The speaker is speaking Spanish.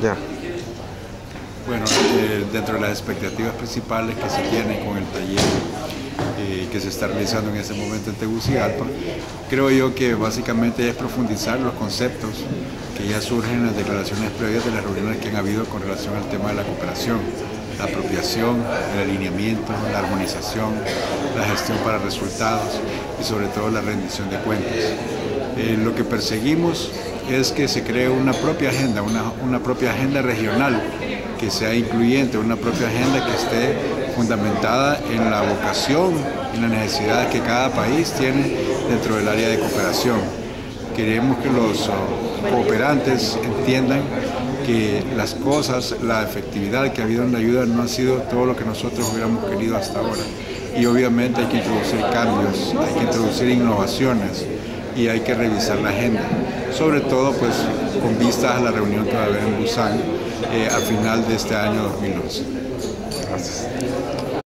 Ya. Bueno, dentro de las expectativas principales que se tienen con el taller que se está realizando en este momento en Tegucigalpa, creo yo que básicamente es profundizar los conceptos que ya surgen en las declaraciones previas de las reuniones que han habido con relación al tema de la cooperación, la apropiación, el alineamiento, la armonización, la gestión para resultados y sobre todo la rendición de cuentas. Lo que perseguimos es que se cree una propia agenda, una propia agenda regional que sea incluyente, una propia agenda que esté fundamentada en la vocación, en las necesidades que cada país tiene dentro del área de cooperación. Queremos que los cooperantes entiendan que las cosas, la efectividad que ha habido en la ayuda no ha sido todo lo que nosotros hubiéramos querido hasta ahora. Y obviamente hay que introducir cambios, hay que introducir innovaciones y hay que revisar la agenda, sobre todo pues con vistas a la reunión que va a haber en Busan a final de este año 2011. Gracias.